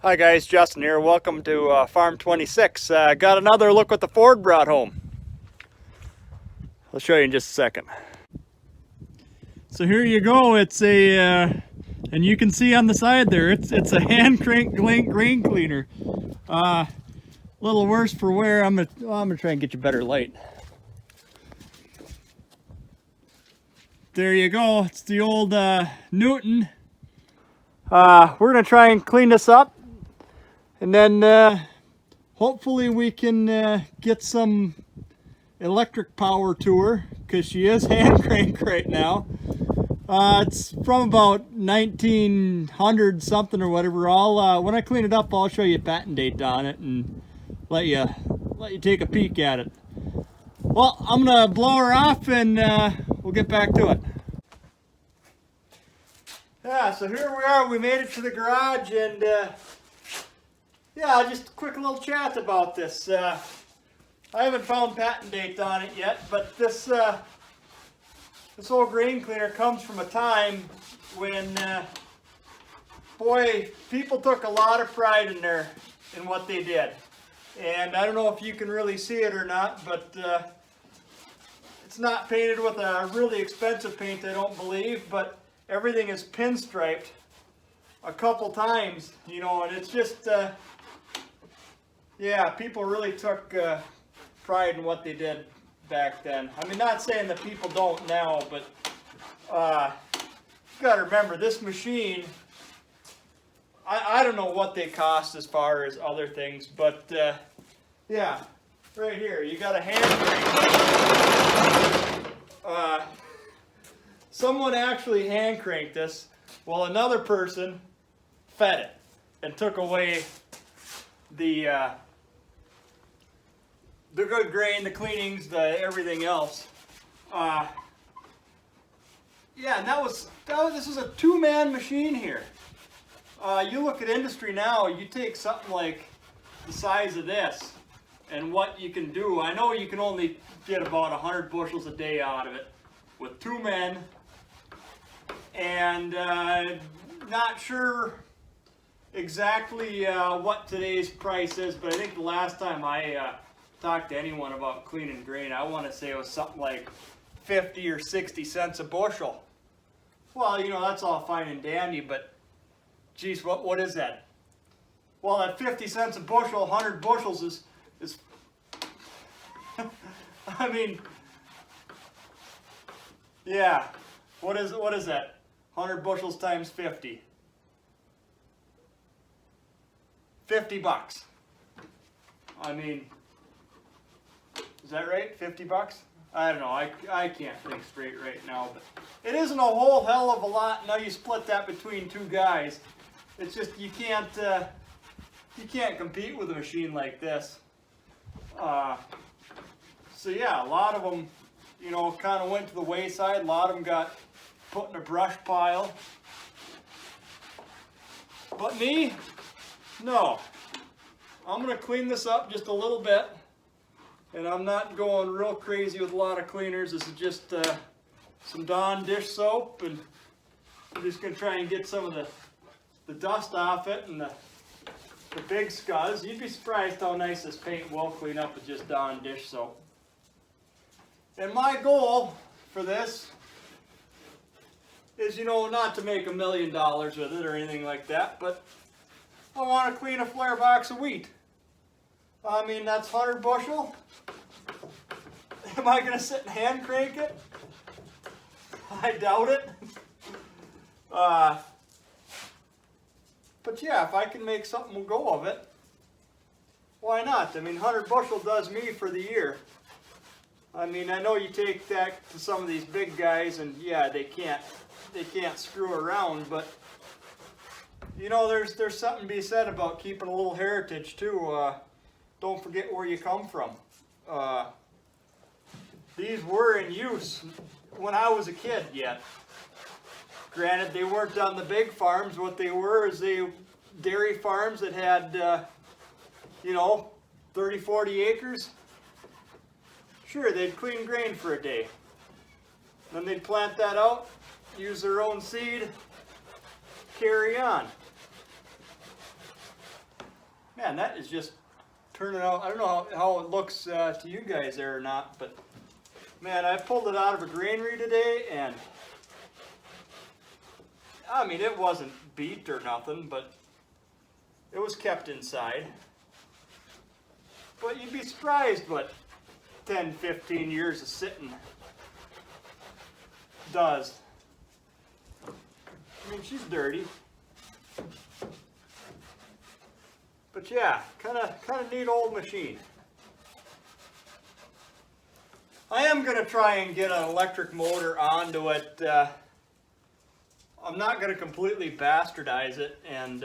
Hi guys, Justin here. Welcome to Farm 26. Got another look what the Ford brought home. I'll show you in just a second. So here you go. It's and you can see on the side there, it's a hand crank grain cleaner. A little worse for wear. I'm gonna try and get you better light. There you go. It's the old Newton. We're gonna try and clean this up. And then hopefully we can get some electric power to her, because she is hand crank right now. It's from about 1900 something or whatever. When I clean it up, I'll show you a patent date on it and let you take a peek at it. Well, I'm gonna blow her off and we'll get back to it. Yeah, so here we are. We made it to the garage and yeah, just a quick little chat about this. I haven't found patent date on it yet, but this old grain cleaner comes from a time when, boy, people took a lot of pride in what they did. And I don't know if you can really see it or not, but it's not painted with a really expensive paint, I don't believe, but everything is pinstriped a couple times, you know, and it's just, yeah, people really took pride in what they did back then. I mean, not saying that people don't now, but you gotta remember, this machine, I don't know what they cost as far as other things, but yeah, right here, you got a hand crank. Someone actually hand cranked this, while another person fed it and took away the good grain, the cleanings, the everything else. Yeah, and this is a two-man machine here. You look at industry now, you take something like the size of this and what you can do. I know you can only get about 100 bushels a day out of it with two men, and not sure exactly what today's price is, but I think the last time I talked to anyone about cleaning grain, I want to say it was something like 50 or 60 cents a bushel. Well, you know, that's all fine and dandy, but geez, what is that? Well, at 50 cents a bushel, 100 bushels is I mean, yeah, what is that? 100 bushels times 50. 50 bucks. I mean, is that right? 50 bucks? I don't know. I can't think straight right now, but it isn't a whole hell of a lot. Now you split that between two guys. It's just you can't compete with a machine like this. So yeah, a lot of them, you know, kind of went to the wayside. A lot of them got put in a brush pile. But me, no. I'm gonna clean this up just a little bit. And I'm not going real crazy with a lot of cleaners. This is just some Dawn dish soap, and I'm just going to try and get some of the dust off it and the big scuzz. You'd be surprised how nice this paint will clean up with just Dawn dish soap. And my goal for this is, you know, not to make $1 million with it or anything like that, but I want to clean a flare box of wheat. I mean, that's 100 bushel. Am I going to sit and hand crank it? I doubt it. But yeah, if I can make something go of it, why not? I mean, 100 bushel does me for the year. I mean, I know you take that to some of these big guys, and yeah, they can't screw around, but you know, there's something to be said about keeping a little heritage too. Don't forget where you come from. These were in use when I was a kid yet. Granted, they weren't on the big farms. What they were is dairy farms that had, you know, 30, 40 acres. Sure, they'd clean grain for a day. Then they'd plant that out, use their own seed, carry on. Man, that is just turning out. I don't know how it looks to you guys there or not, but man, I pulled it out of a granary today, and I mean, it wasn't beat or nothing, but it was kept inside. But you'd be surprised what 10, 15 years of sitting does. I mean, she's dirty. But yeah, kind of neat old machine. I am going to try and get an electric motor onto it. I'm not going to completely bastardize it and,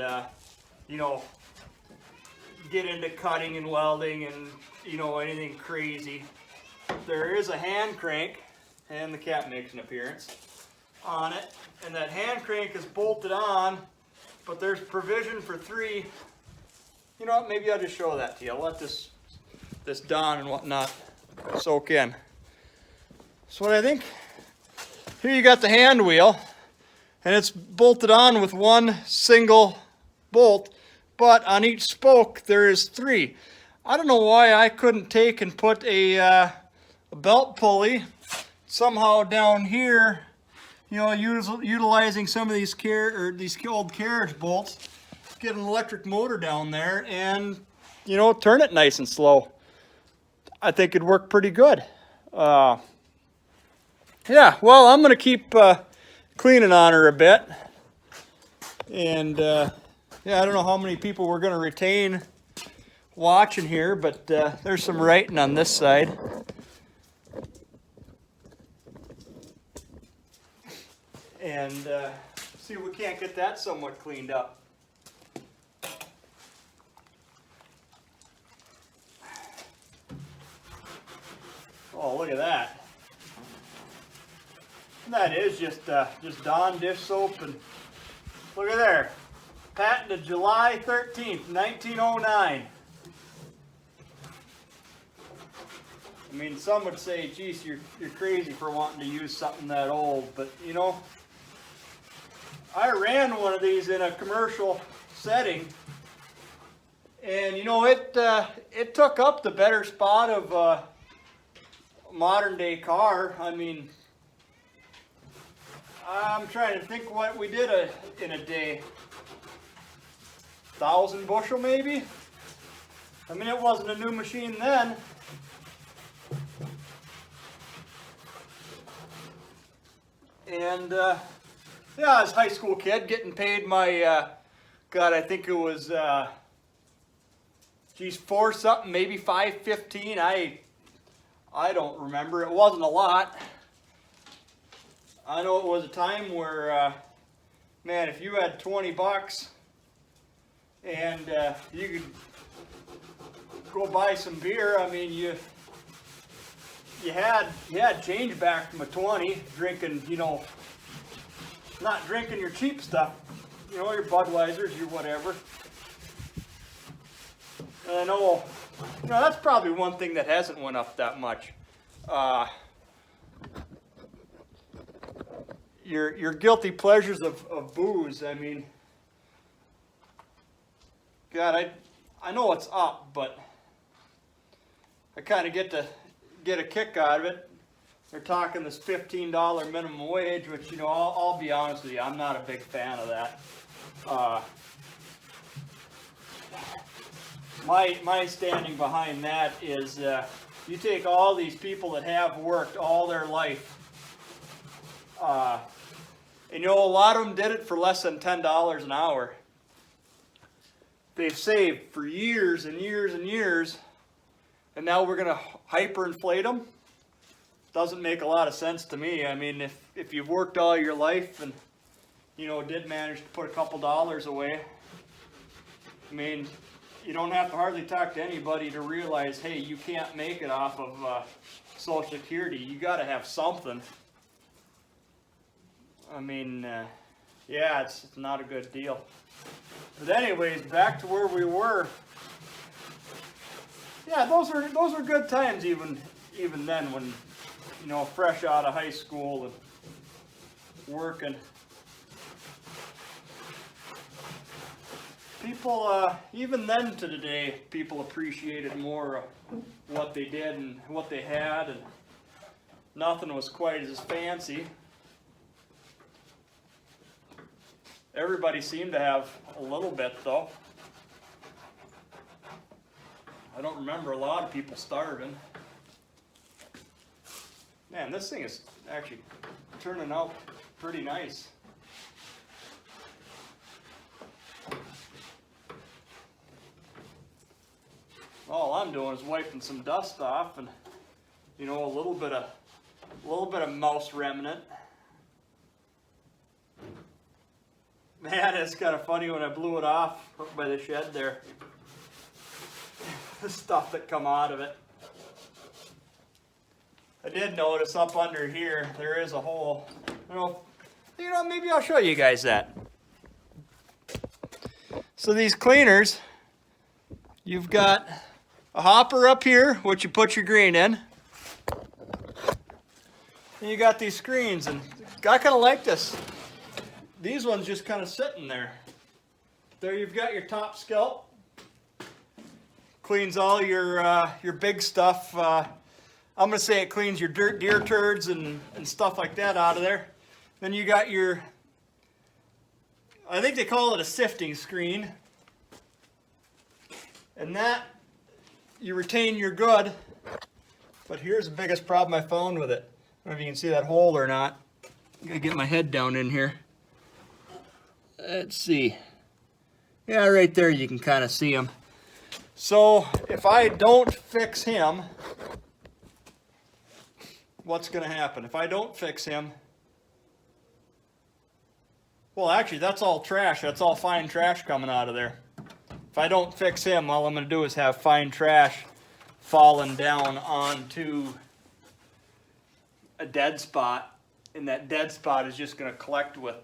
you know, get into cutting and welding and, you know, anything crazy. There is a hand crank, and the cat makes an appearance, on it. And that hand crank is bolted on, but there's provision for 3. You know what, maybe I'll just show that to you. I'll let this Dawn and whatnot soak in. So what I think, here you got the hand wheel, and it's bolted on with one single bolt, but on each spoke there is 3. I don't know why I couldn't take and put a belt pulley somehow down here, you know, utilizing some of these old carriage bolts, get an electric motor down there and, you know, turn it nice and slow. I think it'd work pretty good. Yeah, well, I'm going to keep cleaning on her a bit. And, yeah, I don't know how many people we're going to retain watching here, but there's some writing on this side. And see if we can't get that somewhat cleaned up. Oh, look at that. And that is just Dawn dish soap, and look at there. Patented July 13th, 1909. I mean, some would say, geez, you're crazy for wanting to use something that old, but you know, I ran one of these in a commercial setting, and you know, it took up the better spot of a modern day car. I mean, I'm trying to think what we did in a day. 1,000 bushel maybe? I mean, it wasn't a new machine then. And yeah, as a high school kid, getting paid my, God, I think it was, geez, 4 something, maybe $5.15. I don't remember. It wasn't a lot. I know it was a time where, man, if you had 20 bucks and you could go buy some beer, I mean, you had change back from a 20, drinking, you know, not drinking your cheap stuff, you know, your Budweisers, your whatever. And I know, you know, that's probably one thing that hasn't went up that much. Your guilty pleasures of booze. I mean, God, I know it's up, but I kind of get a kick out of it. They're talking this $15 minimum wage, which, you know, I'll be honest with you, I'm not a big fan of that. My standing behind that is, you take all these people that have worked all their life, and you know, a lot of them did it for less than $10 an hour. They've saved for years and years and years, and now we're going to hyperinflate them. Doesn't make a lot of sense to me. I mean, if you've worked all your life and, you know, did manage to put a couple dollars away, I mean, you don't have to hardly talk to anybody to realize, hey, you can't make it off of Social Security. You got to have something. I mean, yeah, it's not a good deal. But anyways, back to where we were. Yeah, those were good times even then, when, you know, fresh out of high school and working. People, even then to today, people appreciated more of what they did and what they had, and nothing was quite as fancy. Everybody seemed to have a little bit though. I don't remember a lot of people starving. Man, this thing is actually turning out pretty nice. All I'm doing is wiping some dust off, and you know, a little bit of mouse remnant. Man, it's kind of funny when I blew it off up by the shed there. The stuff that come out of it. I did notice up under here there is a hole. You know, maybe I'll show you guys that. So these cleaners, you've got a hopper up here, which you put your grain in. And you got these screens, and I kind of like this. These ones just kind of sitting there. There you've got your top scalp. Cleans all your big stuff. I'm gonna say it cleans your deer turds and stuff like that out of there. Then you got your, I think they call it a sifting screen. And that, you retain your good. But here's the biggest problem I found with it. I don't know if you can see that hole or not. I'm gonna get my head down in here. Let's see. Yeah, right there you can kind of see him. So if I don't fix him, what's going to happen? If I don't fix him, well, actually that's all trash. That's all fine trash coming out of there. If I don't fix him, all I'm going to do is have fine trash falling down onto a dead spot, and that dead spot is just going to collect with,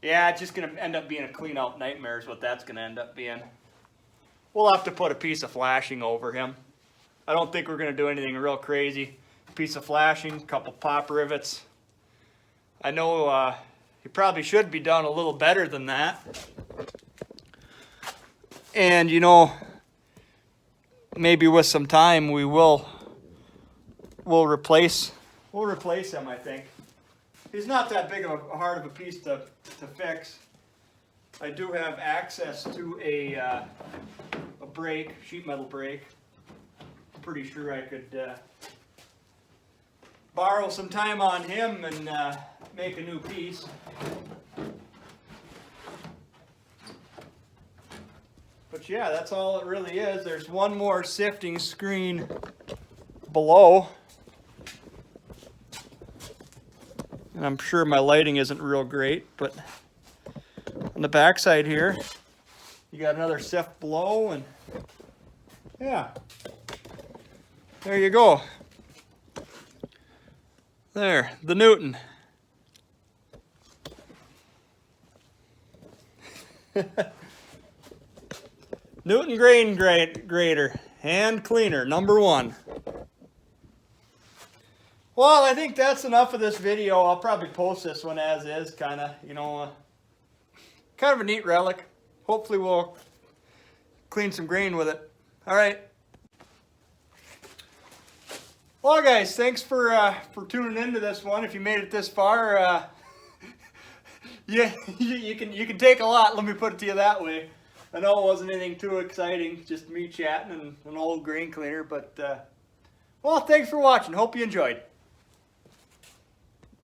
yeah, it's just going to end up being a clean out nightmare is what that's going to end up being. We'll have to put a piece of flashing over him. I don't think we're going to do anything real crazy. Piece of flashing, couple pop rivets. I know he probably should be done a little better than that. And you know, maybe with some time we'll replace him, I think. He's not that big of a hard of a piece to fix. I do have access to a brake, sheet metal brake. I'm pretty sure I could borrow some time on him and make a new piece. But yeah, that's all it really is. There's one more sifting screen below. And I'm sure my lighting isn't real great, but on the back side here, you got another sift below, and yeah, there you go. There, the Newton. Newton grain grader, hand cleaner, #1. Well, I think that's enough of this video. I'll probably post this one as is, kind of, you know, kind of a neat relic. Hopefully we'll clean some grain with it. All right. Well, guys, thanks for tuning into this one. If you made it this far, yeah, you can take a lot. Let me put it to you that way. I know it wasn't anything too exciting, just me chatting and an old grain cleaner. But well, thanks for watching. Hope you enjoyed.